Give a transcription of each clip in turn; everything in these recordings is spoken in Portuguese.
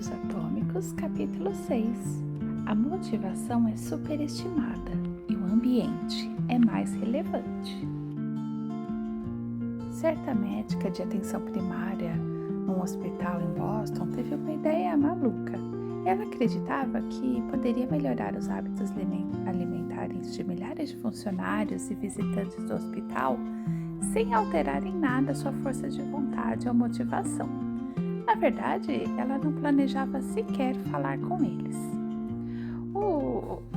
Hábitos Atômicos, capítulo 6. A motivação é superestimada e o ambiente é mais relevante. Certa médica de atenção primária num hospital em Boston teve uma ideia maluca. Ela acreditava que poderia melhorar os hábitos alimentares de milhares de funcionários e visitantes do hospital sem alterar em nada sua força de vontade ou motivação. Na verdade, ela não planejava sequer falar com eles.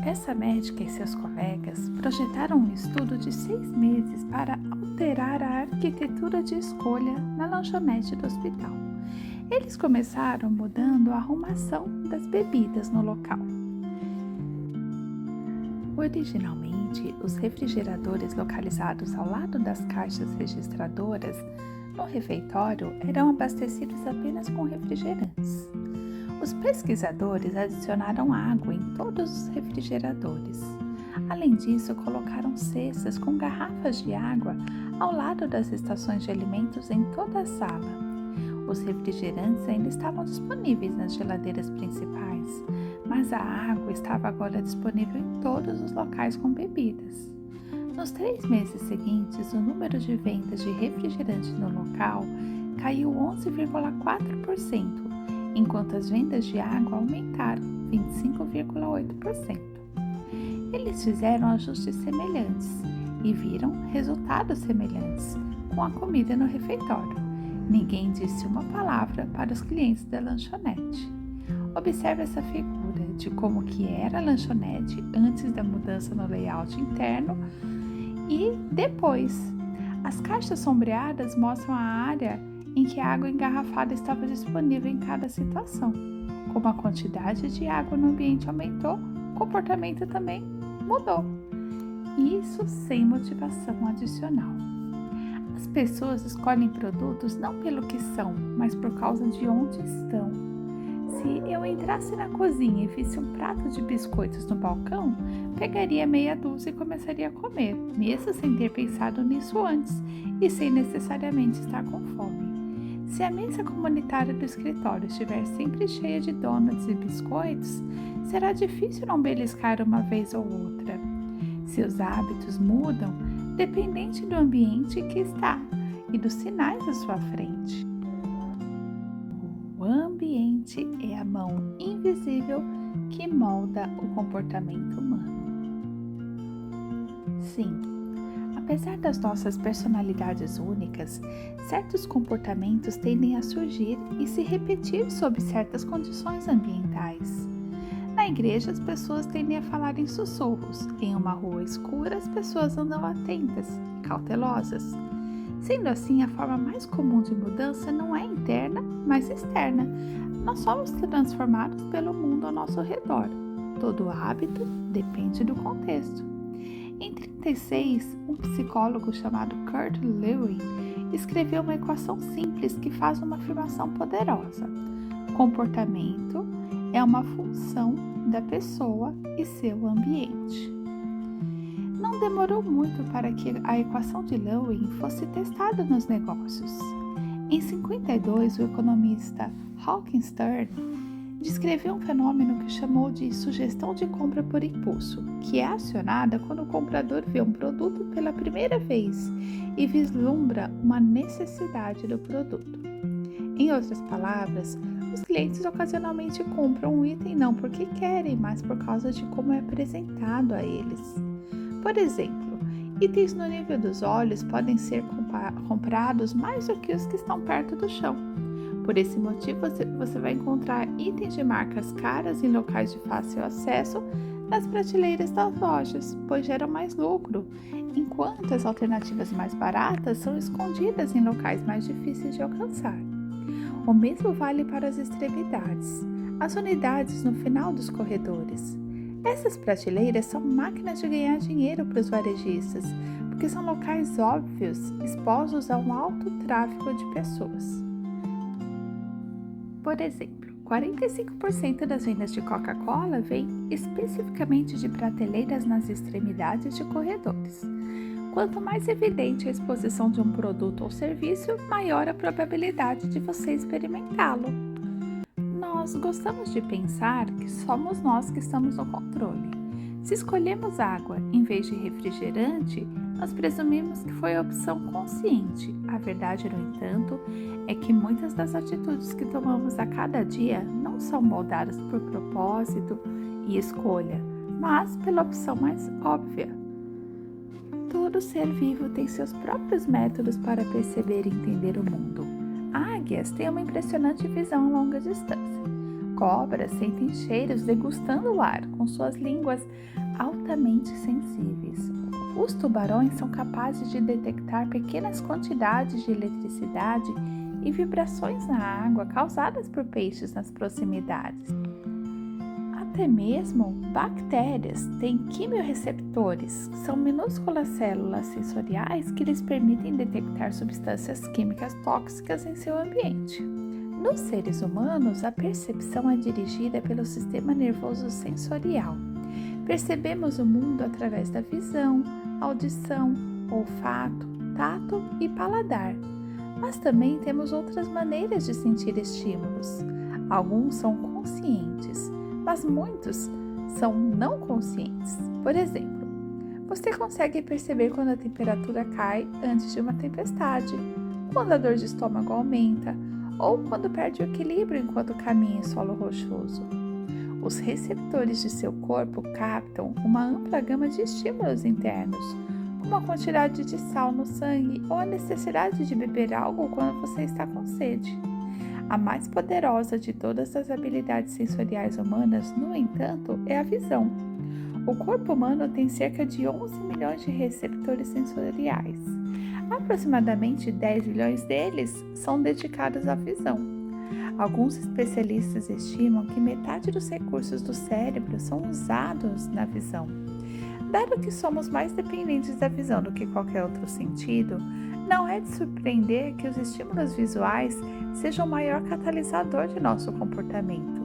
Essa médica e seus colegas projetaram um estudo de 6 meses para alterar a arquitetura de escolha na lanchonete do hospital. Eles começaram mudando a arrumação das bebidas no local. Originalmente, os refrigeradores localizados ao lado das caixas registradoras no refeitório eram abastecidos apenas com refrigerantes. Os pesquisadores adicionaram água em todos os refrigeradores. Além disso, colocaram cestas com garrafas de água ao lado das estações de alimentos em toda a sala. Os refrigerantes ainda estavam disponíveis nas geladeiras principais, mas a água estava agora disponível em todos os locais com bebidas. Nos 3 meses seguintes, o número de vendas de refrigerante no local caiu 11,4%, enquanto as vendas de água aumentaram 25,8%. Eles fizeram ajustes semelhantes e viram resultados semelhantes com a comida no refeitório. Ninguém disse uma palavra para os clientes da lanchonete. Observe essa figura de como que era a lanchonete antes da mudança no layout interno e depois. As caixas sombreadas mostram a área em que a água engarrafada estava disponível em cada situação. Como a quantidade de água no ambiente aumentou, o comportamento também mudou. Isso sem motivação adicional. As pessoas escolhem produtos não pelo que são, mas por causa de onde estão. Se eu entrasse na cozinha e visse um prato de biscoitos no balcão, pegaria meia dúzia e começaria a comer, mesmo sem ter pensado nisso antes e sem necessariamente estar com fome. Se a mesa comunitária do escritório estiver sempre cheia de donuts e biscoitos, será difícil não beliscar uma vez ou outra. Seus hábitos mudam dependente do ambiente que está e dos sinais à sua frente. O ambiente é a mão invisível que molda o comportamento humano. Sim, apesar das nossas personalidades únicas, certos comportamentos tendem a surgir e se repetir sob certas condições ambientais. Na igreja, as pessoas tendem a falar em sussurros. Em uma rua escura, as pessoas andam atentas e cautelosas. Sendo assim, a forma mais comum de mudança não é interna, mas externa. Nós somos transformados pelo mundo ao nosso redor. Todo hábito depende do contexto. Em 1936, um psicólogo chamado Kurt Lewin escreveu uma equação simples que faz uma afirmação poderosa. Comportamento é uma função da pessoa e seu ambiente. Não demorou muito para que a equação de Lewin fosse testada nos negócios. Em 1952, o economista Hawkins Stern descreveu um fenômeno que chamou de sugestão de compra por impulso, que é acionada quando o comprador vê um produto pela primeira vez e vislumbra uma necessidade do produto. Em outras palavras, os clientes ocasionalmente compram um item não porque querem, mas por causa de como é apresentado a eles. Por exemplo, itens no nível dos olhos podem ser comprados mais do que os que estão perto do chão. Por esse motivo, você vai encontrar itens de marcas caras em locais de fácil acesso nas prateleiras das lojas, pois geram mais lucro, enquanto as alternativas mais baratas são escondidas em locais mais difíceis de alcançar. O mesmo vale para as extremidades, as unidades no final dos corredores. Essas prateleiras são máquinas de ganhar dinheiro para os varejistas, porque são locais óbvios expostos a um alto tráfego de pessoas. Por exemplo, 45% das vendas de Coca-Cola vêm especificamente de prateleiras nas extremidades de corredores. Quanto mais evidente a exposição de um produto ou serviço, maior a probabilidade de você experimentá-lo. Nós gostamos de pensar que somos nós que estamos no controle. Se escolhemos água em vez de refrigerante, nós presumimos que foi a opção consciente. A verdade, no entanto, é que muitas das atitudes que tomamos a cada dia não são moldadas por propósito e escolha, mas pela opção mais óbvia. Todo ser vivo tem seus próprios métodos para perceber e entender o mundo. Águias têm uma impressionante visão a longa distância. Cobras sentem cheiros degustando o ar com suas línguas altamente sensíveis. Os tubarões são capazes de detectar pequenas quantidades de eletricidade e vibrações na água causadas por peixes nas proximidades. Até mesmo bactérias têm quimiorreceptores, que são minúsculas células sensoriais que lhes permitem detectar substâncias químicas tóxicas em seu ambiente. Nos seres humanos, a percepção é dirigida pelo sistema nervoso sensorial. Percebemos o mundo através da visão, audição, olfato, tato e paladar. Mas também temos outras maneiras de sentir estímulos. Alguns são conscientes, mas muitos são não conscientes. Por exemplo, você consegue perceber quando a temperatura cai antes de uma tempestade, quando a dor de estômago aumenta ou quando perde o equilíbrio enquanto caminha em solo rochoso. Os receptores de seu corpo captam uma ampla gama de estímulos internos, como a quantidade de sal no sangue ou a necessidade de beber algo quando você está com sede. A mais poderosa de todas as habilidades sensoriais humanas, no entanto, é a visão. O corpo humano tem cerca de 11 milhões de receptores sensoriais. Aproximadamente 10 milhões deles são dedicados à visão. Alguns especialistas estimam que metade dos recursos do cérebro são usados na visão. Dado que somos mais dependentes da visão do que qualquer outro sentido, não é de surpreender que os estímulos visuais sejam o maior catalisador de nosso comportamento.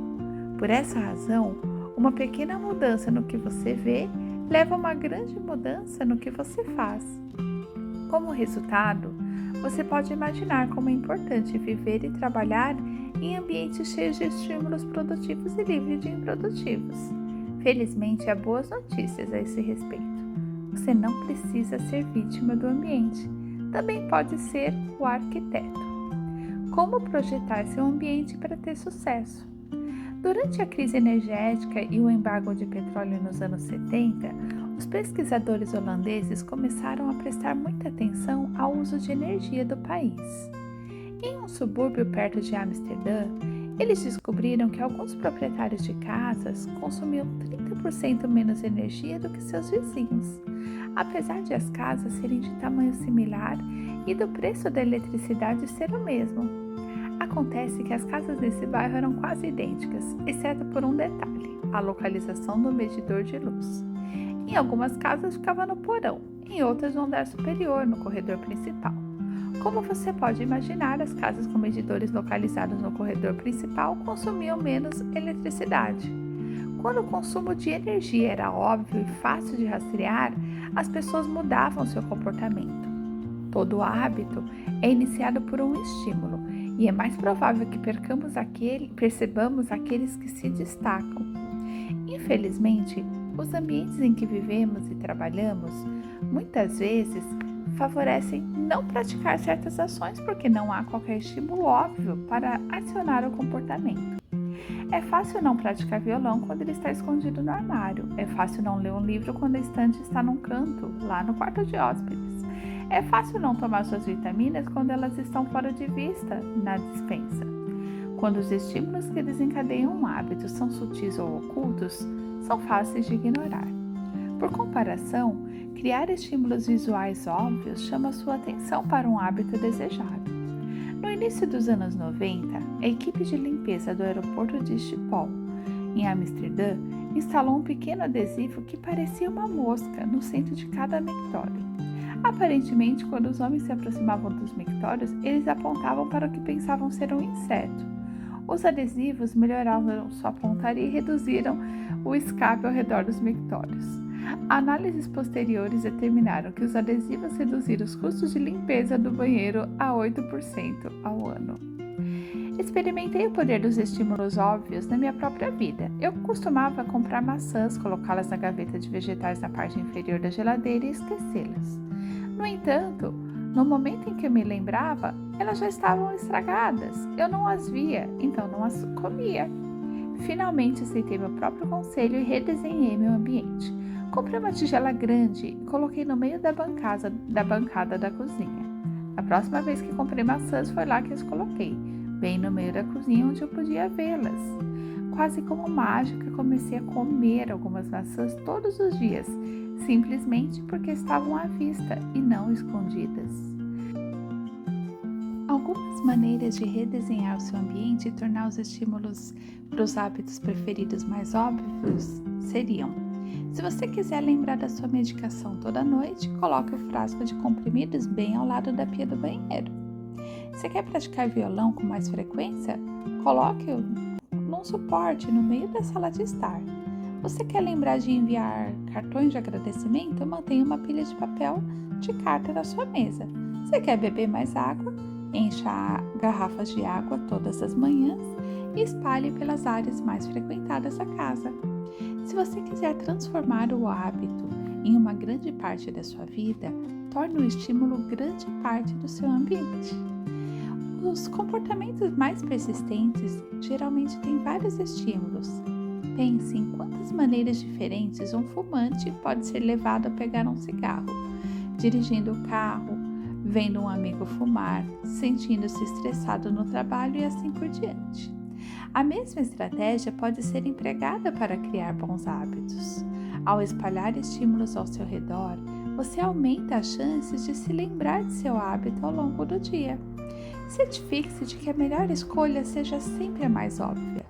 Por essa razão, uma pequena mudança no que você vê leva a uma grande mudança no que você faz. Como resultado, você pode imaginar como é importante viver e trabalhar em ambientes cheios de estímulos produtivos e livres de improdutivos. Felizmente, há boas notícias a esse respeito. Você não precisa ser vítima do ambiente. Também pode ser o arquiteto. Como projetar seu ambiente para ter sucesso? Durante a crise energética e o embargo de petróleo nos anos 70, os pesquisadores holandeses começaram a prestar muita atenção ao uso de energia do país. Em um subúrbio perto de Amsterdã, eles descobriram que alguns proprietários de casas consumiam 30% menos energia do que seus vizinhos, apesar de as casas serem de tamanho similar e do preço da eletricidade ser o mesmo. Acontece que as casas nesse bairro eram quase idênticas, exceto por um detalhe: a localização do medidor de luz. Em algumas casas ficava no porão, em outras no andar superior, no corredor principal. Como você pode imaginar, as casas com medidores localizados no corredor principal consumiam menos eletricidade. Quando o consumo de energia era óbvio e fácil de rastrear, as pessoas mudavam seu comportamento. Todo hábito é iniciado por um estímulo, e é mais provável que percebamos aqueles que se destacam. Infelizmente, os ambientes em que vivemos e trabalhamos, muitas vezes, favorecem não praticar certas ações porque não há qualquer estímulo óbvio para acionar o comportamento. É fácil não praticar violão quando ele está escondido no armário. É fácil não ler um livro quando a estante está num canto, lá no quarto de hóspedes. É fácil não tomar suas vitaminas quando elas estão fora de vista, na despensa. Quando os estímulos que desencadeiam um hábito são sutis ou ocultos, são fáceis de ignorar. Por comparação, criar estímulos visuais óbvios chama sua atenção para um hábito desejado. No início dos anos 90, a equipe de limpeza do aeroporto de Schiphol, em Amsterdã, instalou um pequeno adesivo que parecia uma mosca no centro de cada mictório. Aparentemente, quando os homens se aproximavam dos mictórios, eles apontavam para o que pensavam ser um inseto. Os adesivos melhoraram sua pontaria e reduziram o escape ao redor dos mictórios. Análises posteriores determinaram que os adesivos reduziram os custos de limpeza do banheiro a 8% ao ano. Experimentei o poder dos estímulos óbvios na minha própria vida. Eu costumava comprar maçãs, colocá-las na gaveta de vegetais na parte inferior da geladeira e esquecê-las. No entanto, no momento em que eu me lembrava, elas já estavam estragadas. Eu não as via, então não as comia. Finalmente aceitei meu próprio conselho e redesenhei meu ambiente. Comprei uma tigela grande e coloquei no meio da bancada da cozinha. A próxima vez que comprei maçãs foi lá que as coloquei, bem no meio da cozinha onde eu podia vê-las. Quase como mágica, comecei a comer algumas maçãs todos os dias, simplesmente porque estavam à vista e não escondidas. Algumas maneiras de redesenhar o seu ambiente e tornar os estímulos para os hábitos preferidos mais óbvios seriam: se você quiser lembrar da sua medicação toda noite, coloque o frasco de comprimidos bem ao lado da pia do banheiro. Se quer praticar violão com mais frequência, coloque-o num suporte no meio da sala de estar. Você quer lembrar de enviar cartões de agradecimento? Mantenha uma pilha de papel de carta na sua mesa. Se quer beber mais água, encha garrafas de água todas as manhãs e espalhe pelas áreas mais frequentadas da casa. Se você quiser transformar o hábito em uma grande parte da sua vida, torne o estímulo grande parte do seu ambiente. Os comportamentos mais persistentes geralmente têm vários estímulos. Pense em quantas maneiras diferentes um fumante pode ser levado a pegar um cigarro, dirigindo o carro, vendo um amigo fumar, sentindo-se estressado no trabalho e assim por diante. A mesma estratégia pode ser empregada para criar bons hábitos. Ao espalhar estímulos ao seu redor, você aumenta as chances de se lembrar de seu hábito ao longo do dia. Certifique-se de que a melhor escolha seja sempre a mais óbvia.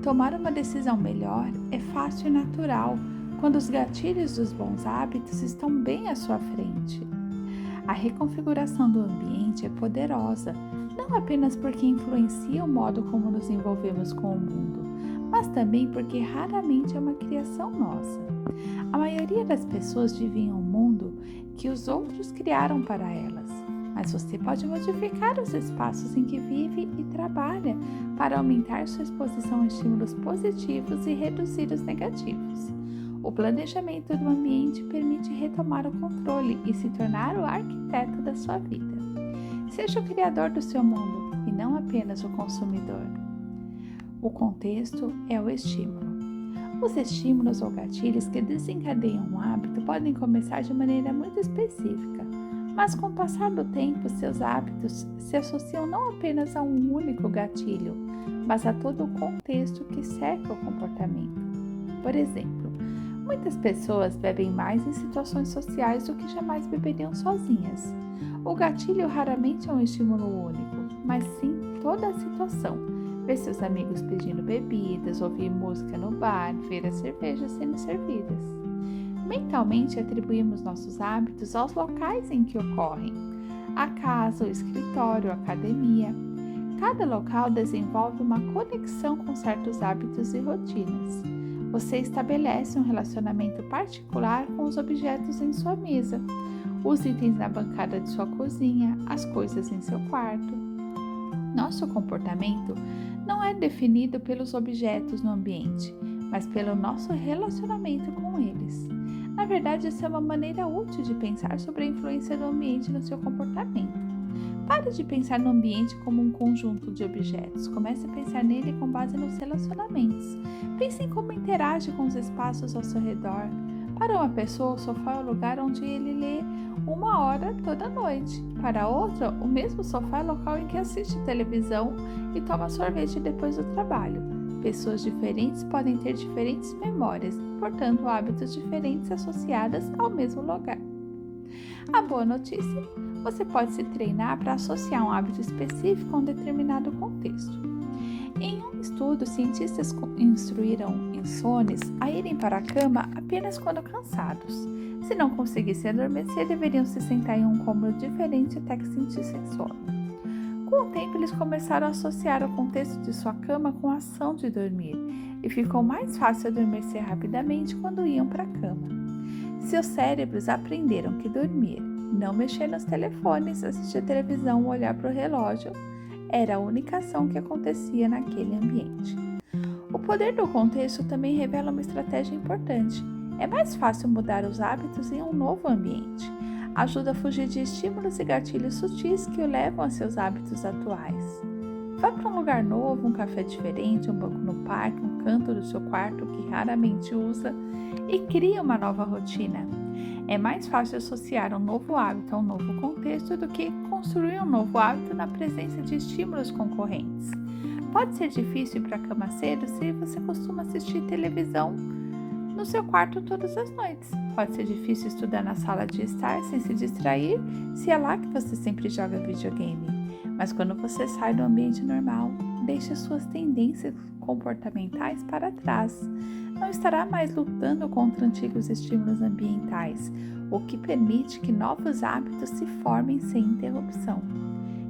Tomar uma decisão melhor é fácil e natural quando os gatilhos dos bons hábitos estão bem à sua frente. A reconfiguração do ambiente é poderosa, não apenas porque influencia o modo como nos envolvemos com o mundo, mas também porque raramente é uma criação nossa. A maioria das pessoas vivem em um mundo que os outros criaram para elas, mas você pode modificar os espaços em que vive e trabalha para aumentar sua exposição a estímulos positivos e reduzir os negativos. O planejamento do ambiente permite retomar o controle e se tornar o arquiteto da sua vida. Seja o criador do seu mundo e não apenas o consumidor. O contexto é o estímulo. Os estímulos ou gatilhos que desencadeiam um hábito podem começar de maneira muito específica, mas com o passar do tempo, seus hábitos se associam não apenas a um único gatilho, mas a todo o contexto que cerca o comportamento. Por exemplo, muitas pessoas bebem mais em situações sociais do que jamais beberiam sozinhas. O gatilho raramente é um estímulo único, mas sim toda a situação. Ver seus amigos pedindo bebidas, ouvir música no bar, ver as cervejas sendo servidas. Mentalmente atribuímos nossos hábitos aos locais em que ocorrem: a casa, o escritório, a academia. Cada local desenvolve uma conexão com certos hábitos e rotinas. Você estabelece um relacionamento particular com os objetos em sua mesa, os itens na bancada de sua cozinha, as coisas em seu quarto. Nosso comportamento não é definido pelos objetos no ambiente, mas pelo nosso relacionamento com eles. Na verdade, essa é uma maneira útil de pensar sobre a influência do ambiente no seu comportamento. Pare de pensar no ambiente como um conjunto de objetos. Comece a pensar nele com base nos relacionamentos. Pense em como interage com os espaços ao seu redor. Para uma pessoa, o sofá é o lugar onde ele lê 1 hora toda noite. Para outra, o mesmo sofá é o local em que assiste televisão e toma sorvete depois do trabalho. Pessoas diferentes podem ter diferentes memórias, portanto, hábitos diferentes associadas ao mesmo lugar. A boa notícia: você pode se treinar para associar um hábito específico a um determinado contexto. Em um estudo, cientistas instruíram insônios a irem para a cama apenas quando cansados. Se não conseguissem adormecer, deveriam se sentar em um cômodo diferente até que sentissem sono. Com o tempo, eles começaram a associar o contexto de sua cama com a ação de dormir, e ficou mais fácil adormecer rapidamente quando iam para a cama. Seus cérebros aprenderam que dormir, não mexer nos telefones, assistir televisão ou olhar para o relógio Era a única ação que acontecia naquele ambiente. O poder do contexto também revela uma estratégia importante. É mais fácil mudar os hábitos em um novo ambiente. Ajuda a fugir de estímulos e gatilhos sutis que o levam a seus hábitos atuais. Vá para um lugar novo, um café diferente, um banco no parque, um canto do seu quarto que raramente usa e crie uma nova rotina. É mais fácil associar um novo hábito a um novo contexto do que construir um novo hábito na presença de estímulos concorrentes. Pode ser difícil ir para a cama cedo se você costuma assistir televisão no seu quarto todas as noites. Pode ser difícil estudar na sala de estar sem se distrair se é lá que você sempre joga videogame. Mas quando você sai do ambiente normal, deixe suas tendências comportamentais para trás. Não estará mais lutando contra antigos estímulos ambientais, o que permite que novos hábitos se formem sem interrupção.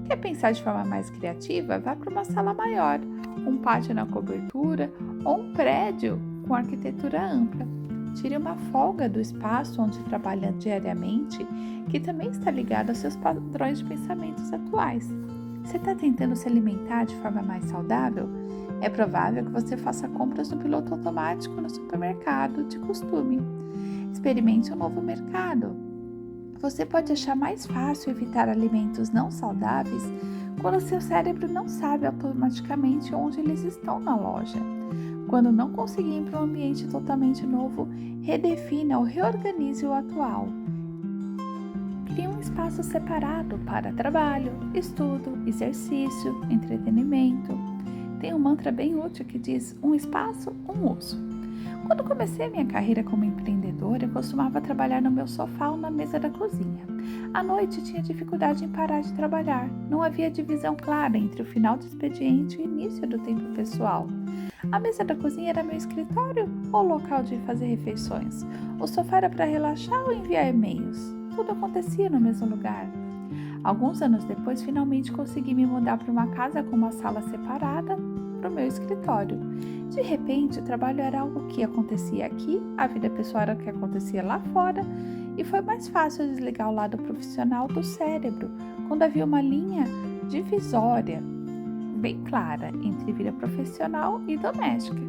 Quer pensar de forma mais criativa? Vá para uma sala maior, um pátio na cobertura ou um prédio com arquitetura ampla. Tire uma folga do espaço onde trabalha diariamente, que também está ligado aos seus padrões de pensamentos atuais. Você está tentando se alimentar de forma mais saudável? É provável que você faça compras no piloto automático no supermercado de costume. Experimente um novo mercado. Você pode achar mais fácil evitar alimentos não saudáveis quando seu cérebro não sabe automaticamente onde eles estão na loja. Quando não conseguir ir para um ambiente totalmente novo, redefina ou reorganize o atual. Crie um espaço separado para trabalho, estudo, exercício, entretenimento. Tem um mantra bem útil que diz: um espaço, um uso. Quando comecei minha carreira como empreendedora, eu costumava trabalhar no meu sofá ou na mesa da cozinha. À noite tinha dificuldade em parar de trabalhar. Não havia divisão clara entre o final do expediente e o início do tempo pessoal. A mesa da cozinha era meu escritório ou local de fazer refeições. O sofá era para relaxar ou enviar e-mails. Tudo acontecia no mesmo lugar. Alguns anos depois, finalmente consegui me mudar para uma casa com uma sala separada para o meu escritório. De repente, o trabalho era algo que acontecia aqui, a vida pessoal era o que acontecia lá fora, e foi mais fácil desligar o lado profissional do cérebro, quando havia uma linha divisória bem clara entre vida profissional e doméstica.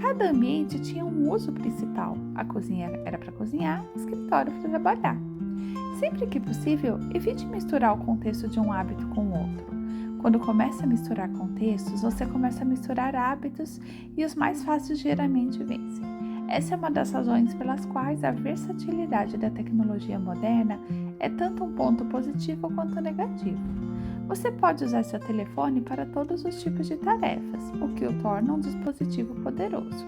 Cada ambiente tinha um uso principal. A cozinha era para cozinhar, o escritório para trabalhar. Sempre que possível, evite misturar o contexto de um hábito com o outro. Quando começa a misturar contextos, você começa a misturar hábitos e os mais fáceis geralmente vencem. Essa é uma das razões pelas quais a versatilidade da tecnologia moderna é tanto um ponto positivo quanto negativo. Você pode usar seu telefone para todos os tipos de tarefas, o que o torna um dispositivo poderoso.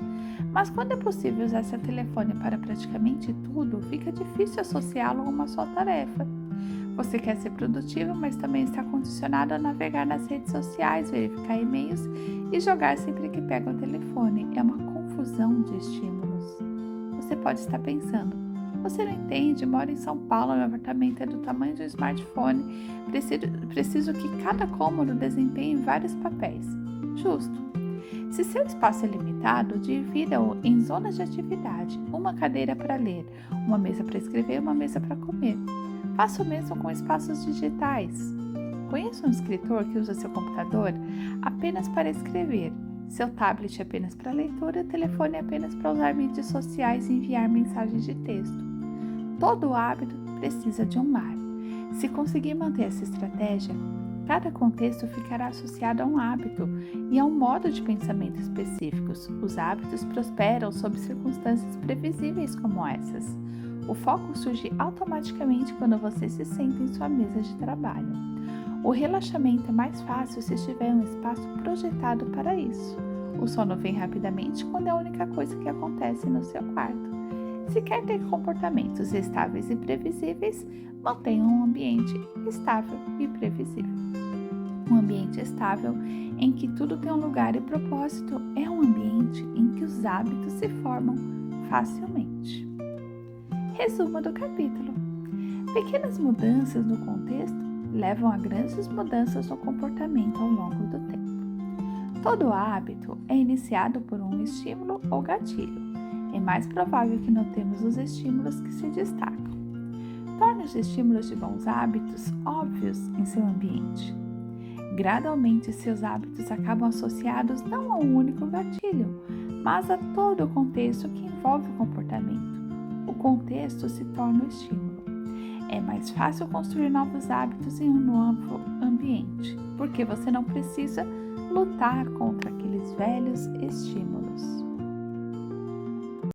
Mas quando é possível usar seu telefone para praticamente tudo, fica difícil associá-lo a uma só tarefa. Você quer ser produtivo, mas também está condicionado a navegar nas redes sociais, verificar e-mails e jogar sempre que pega o telefone. É uma confusão de estímulos. Você pode estar pensando: você não entende, moro em São Paulo, meu apartamento é do tamanho de um smartphone, preciso que cada cômodo desempenhe vários papéis. Justo. Se seu espaço é limitado, divida-o em zonas de atividade, uma cadeira para ler, uma mesa para escrever e uma mesa para comer. Faça o mesmo com espaços digitais. Conheço um escritor que usa seu computador apenas para escrever, seu tablet apenas para leitura e o telefone apenas para usar mídias sociais e enviar mensagens de texto. Todo hábito precisa de um lar. Se conseguir manter essa estratégia, cada contexto ficará associado a um hábito e a um modo de pensamento específicos. Os hábitos prosperam sob circunstâncias previsíveis como essas. O foco surge automaticamente quando você se senta em sua mesa de trabalho. O relaxamento é mais fácil se estiver um espaço projetado para isso. O sono vem rapidamente quando é a única coisa que acontece no seu quarto. Se quer ter comportamentos estáveis e previsíveis, mantenha um ambiente estável e previsível. Um ambiente estável em que tudo tem um lugar e propósito é um ambiente em que os hábitos se formam facilmente. Resumo do capítulo: pequenas mudanças no contexto levam a grandes mudanças no comportamento ao longo do tempo. Todo hábito é iniciado por um estímulo ou gatilho. É mais provável que notemos os estímulos que se destacam. Torne os estímulos de bons hábitos óbvios em seu ambiente. Gradualmente, seus hábitos acabam associados não a um único gatilho, mas a todo o contexto que envolve o comportamento. O contexto se torna o estímulo. É mais fácil construir novos hábitos em um novo ambiente, porque você não precisa lutar contra aqueles velhos estímulos.